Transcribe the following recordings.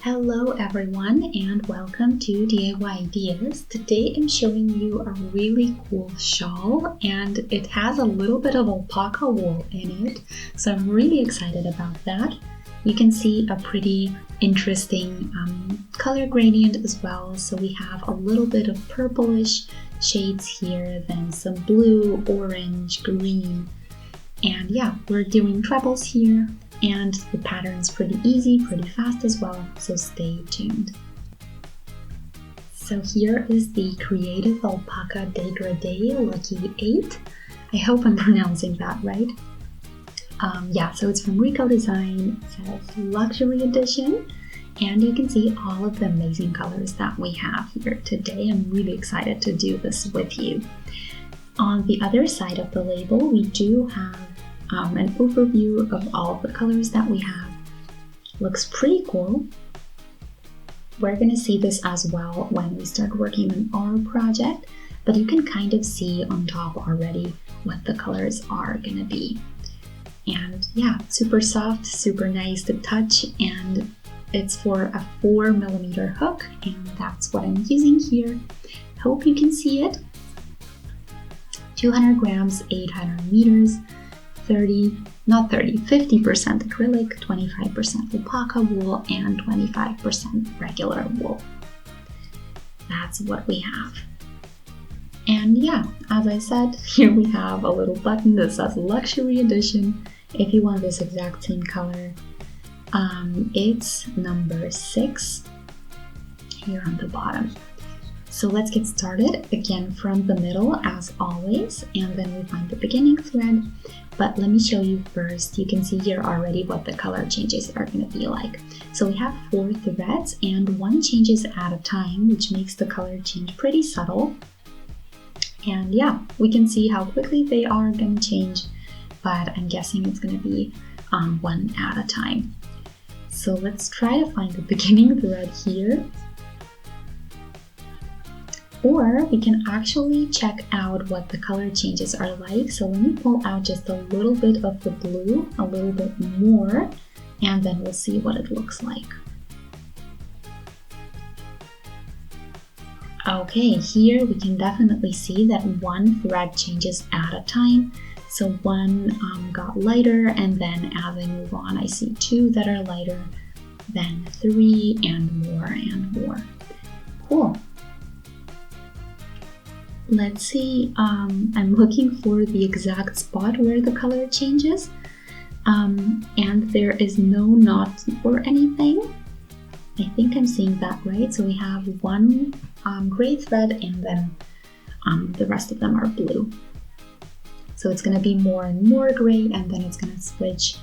Hello everyone and welcome to DIY Ideas. Today I'm showing you a really cool shawl and it has a little bit of alpaca wool in it, so I'm really excited about that. You can see a pretty interesting color gradient as well, so we have a little bit of purplish shades here, then some blue, orange, green, and yeah, we're doing trebles here. And the pattern's pretty easy, pretty fast as well, so stay tuned. So here is the Creative Alpaca Dégradé Lucky 8. I hope I'm pronouncing that right. So it's from Rico Design, it says Luxury Edition, and you can see all of the amazing colors that we have here today. I'm really excited to do this with you. On the other side of the label, we do have an overview of all of the colors that we have. Looks pretty cool. We're going to see this as well when we start working on our project, but you can kind of see on top already what the colors are going to be. And yeah, super soft, super nice to touch, and it's for a 4mm hook, and that's what I'm using here. Hope you can see it. 200 grams, 800 meters. 50% acrylic, 25% alpaca wool, and 25% regular wool. That's what we have. And yeah, as I said, here we have a little button that says Luxury Edition. If you want this exact same color, it's number 6 here on the bottom. So let's get started, again from the middle as always, and then we find the beginning thread. But let me show you first. You can see here already what the color changes are going to be like. So we have 4 threads and 1 changes at a time, which makes the color change pretty subtle. And yeah, we can see how quickly they are going to change, but I'm guessing it's going to be 1 at a time. So let's try to find the beginning thread here. Or we can actually check out what the color changes are like. So let me pull out just a little bit of the blue, a little bit more, and then we'll see what it looks like. Okay, here we can definitely see that 1 thread changes at a time. So 1 got lighter, and then as I move on, I see 2 that are lighter, then 3, and more. Cool. Let's see, I'm looking for the exact spot where the color changes, and there is no knot or anything. I think I'm seeing that right. So we have 1 gray thread, and then the rest of them are blue. So it's going to be more and more gray, and then it's going to switch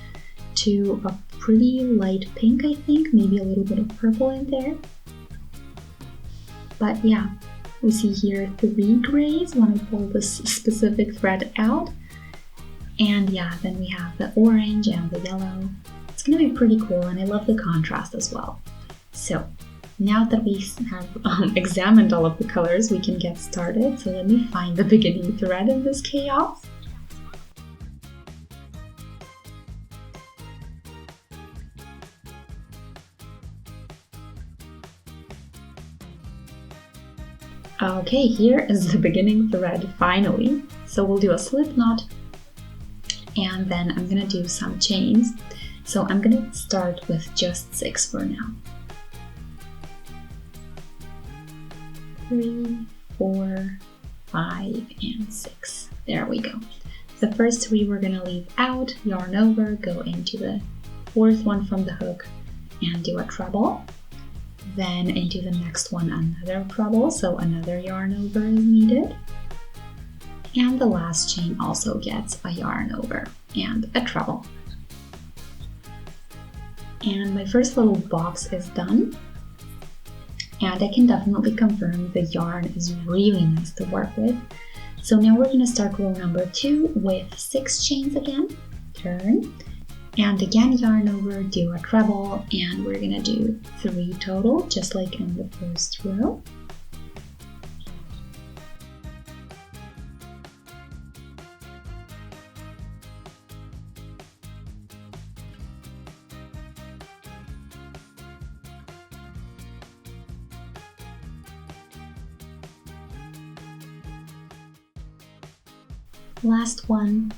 to a pretty light pink, I think, maybe a little bit of purple in there. But yeah. We see here 3 grays when I pull this specific thread out. And yeah, then we have the orange and the yellow. It's going to be pretty cool, and I love the contrast as well. So now that we have examined all of the colors, we can get started. So let me find the beginning thread in this chaos. Okay, here is the beginning thread finally. So we'll do a slip knot, and then I'm gonna do some chains. So I'm gonna start with just 6 for now. 3, 4, 5, and 6. There we go. The first 3 we're gonna leave out, yarn over, go into the 4th one from the hook, and do a treble. Then into the next one another treble, so another yarn over is needed. And the last chain also gets a yarn over and a treble. And my first little box is done. And I can definitely confirm the yarn is really nice to work with. So now we're going to start row number 2 with 6 chains again. Turn. And again, yarn over, do a treble, and we're gonna do 3 total, just like in the first row. last one.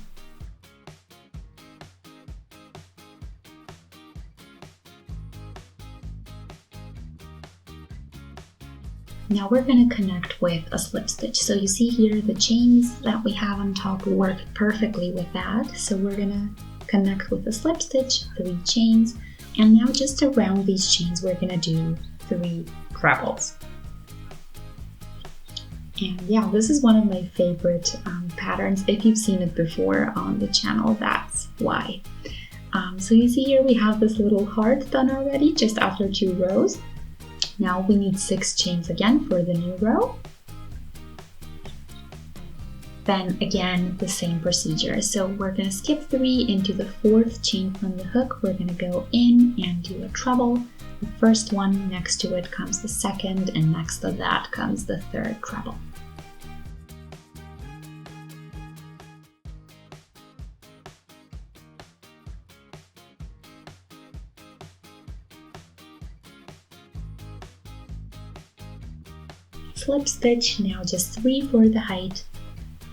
Now we're going to connect with a slip stitch. So you see here the chains that we have on top work perfectly with that. So we're going to connect with a slip stitch, 3 chains, and now just around these chains we're going to do 3 trebles. And yeah, this is one of my favorite patterns. If you've seen it before on the channel, that's why. So you see here we have this little heart done already just after 2 rows. Now we need 6 chains again for the new row. Then again, the same procedure. So we're going to skip 3 into the 4th chain from the hook. We're going to go in and do a treble. The first one, next to it comes the second, and next to that comes the 3rd treble. Slip stitch, now just 3 for the height,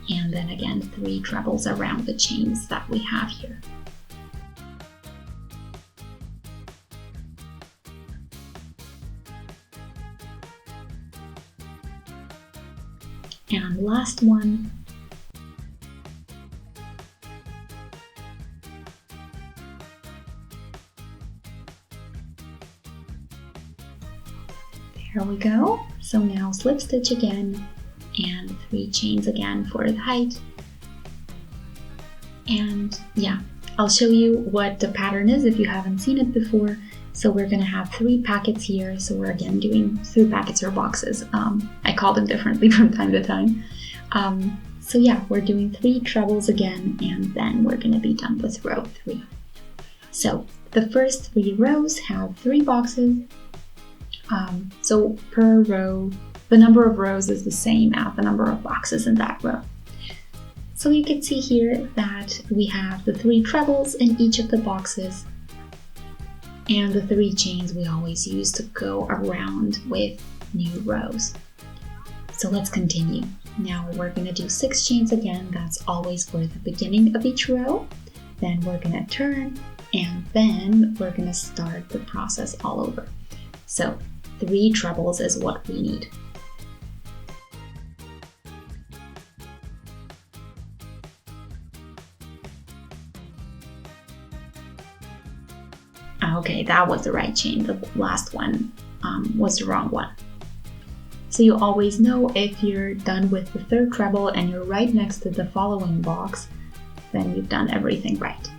and then again 3 trebles around the chains that we have here. And last one. There we go. So now slip stitch again and 3 chains again for the height. And yeah, I'll show you what the pattern is if you haven't seen it before. So we're gonna have 3 packets here. So we're again doing 3 packets or boxes. I call them differently from time to time. So yeah, we're doing 3 trebles again, and then we're gonna be done with row 3. So the first 3 rows have 3 boxes. So per row, the number of rows is the same as the number of boxes in that row. So you can see here that we have the 3 trebles in each of the boxes and the 3 chains we always use to go around with new rows. So let's continue. Now we're going to do 6 chains again. That's always for the beginning of each row. Then we're going to turn, and then we're going to start the process all over. So 3 trebles is what we need. Okay, that was the right chain. The last one was the wrong one. So you always know if you're done with the 3rd treble and you're right next to the following box, then you've done everything right.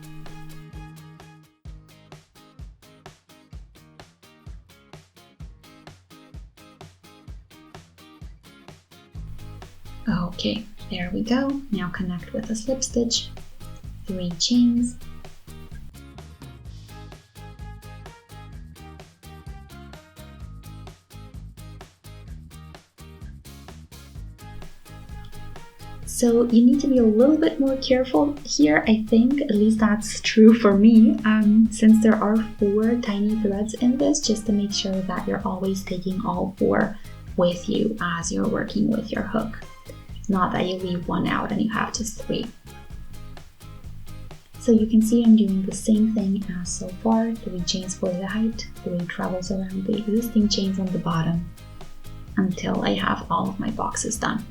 Okay, there we go. Now connect with a slip stitch, 3 chains, so you need to be a little bit more careful here, I think, at least that's true for me, since there are 4 tiny threads in this, just to make sure that you're always taking all 4 with you as you're working with your hook. Not that you leave 1 out and you have just 3. So you can see I'm doing the same thing as so far, 3 chains for the height, 3 trebles around the existing chains on the bottom, until I have all of my boxes done.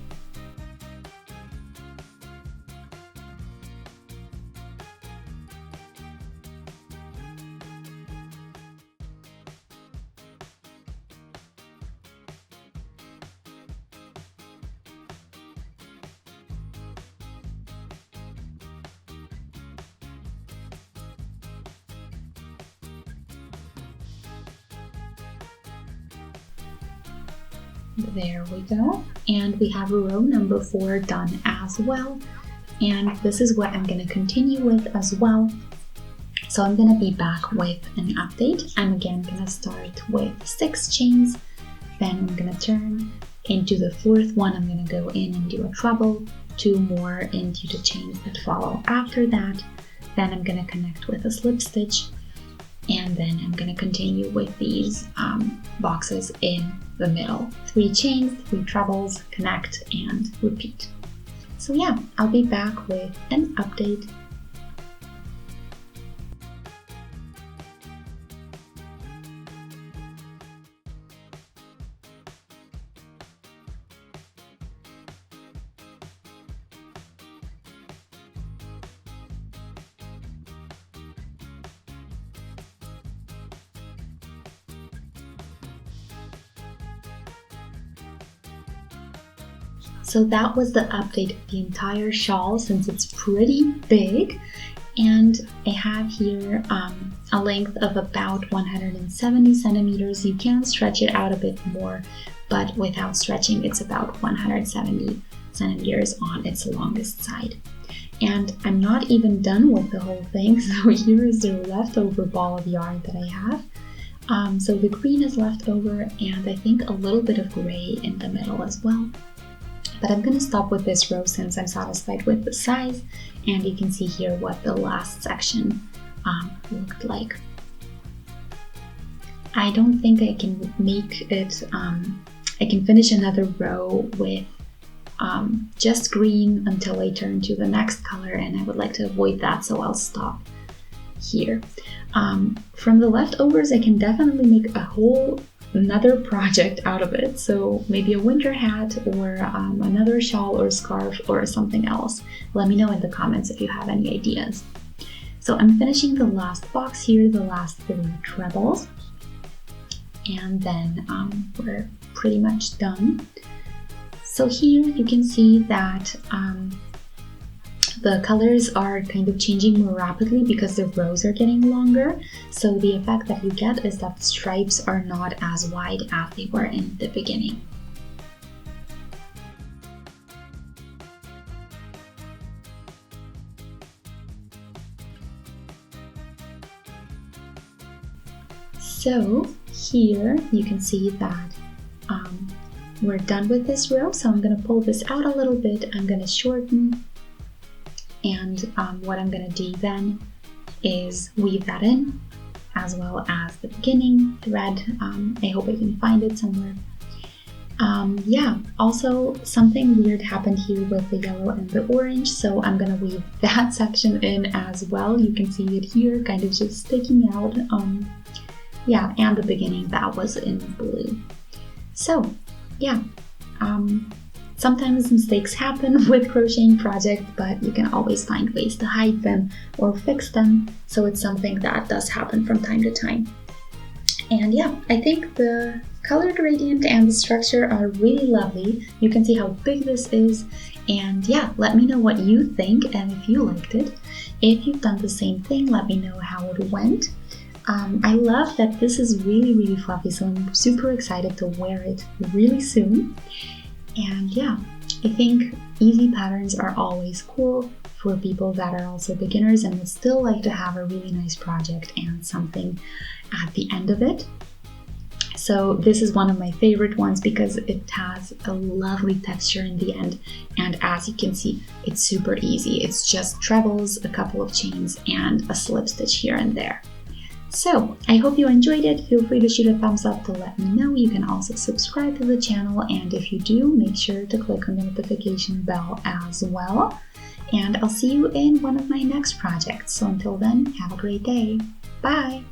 There we go. And we have row number 4 done as well. And this is what I'm going to continue with as well. So I'm going to be back with an update. I'm again going to start with 6 chains. Then I'm going to turn into the 4th one. I'm going to go in and do a treble, 2 more into the chains that follow after that. Then I'm going to connect with a slip stitch. And then I'm going to continue with these boxes in the middle. 3 chains, 3 trebles, connect, and repeat. So yeah, I'll be back with an update. So that was the update of the entire shawl since it's pretty big, and I have here a length of about 170 centimeters. You can stretch it out a bit more, but without stretching it's about 170 centimeters on its longest side. And I'm not even done with the whole thing, so here is the leftover ball of yarn that I have. So the green is left over, and I think a little bit of gray in the middle as well. But I'm going to stop with this row since I'm satisfied with the size, and you can see here what the last section looked like. I don't think I can make it, I can finish another row with just green until I turn to the next color, and I would like to avoid that, so I'll stop here. From the leftovers, I can definitely make another project out of it, so maybe a winter hat or another shawl or scarf or something else. Let me know in the comments if you have any ideas. So I'm finishing the last box here, the last 3 trebles, and then we're pretty much done. So here you can see that the colors are kind of changing more rapidly because the rows are getting longer. So the effect that you get is that the stripes are not as wide as they were in the beginning. So here you can see that we're done with this row. So I'm going to pull this out a little bit. I'm going to shorten. And what I'm going to do then is weave that in, as well as the beginning thread. I hope I can find it somewhere. Yeah, also something weird happened here with the yellow and the orange, so I'm going to weave that section in as well. You can see it here, kind of just sticking out. Yeah, and the beginning that was in blue. So, yeah. Sometimes mistakes happen with crocheting projects, but you can always find ways to hide them or fix them, so it's something that does happen from time to time. And yeah, I think the color gradient and the structure are really lovely. You can see how big this is, and yeah, let me know what you think and if you liked it. If you've done the same thing, let me know how it went. I love that this is really fluffy, so I'm super excited to wear it really soon. And yeah, I think easy patterns are always cool for people that are also beginners and would still like to have a really nice project and something at the end of it. So this is one of my favorite ones because it has a lovely texture in the end, and as you can see, it's super easy. It's just trebles, a couple of chains, and a slip stitch here and there. So, I hope you enjoyed it. Feel free to shoot a thumbs up to let me know. You can also subscribe to the channel, and if you do, make sure to click on the notification bell as well. And I'll see you in one of my next projects. So until then, have a great day. Bye!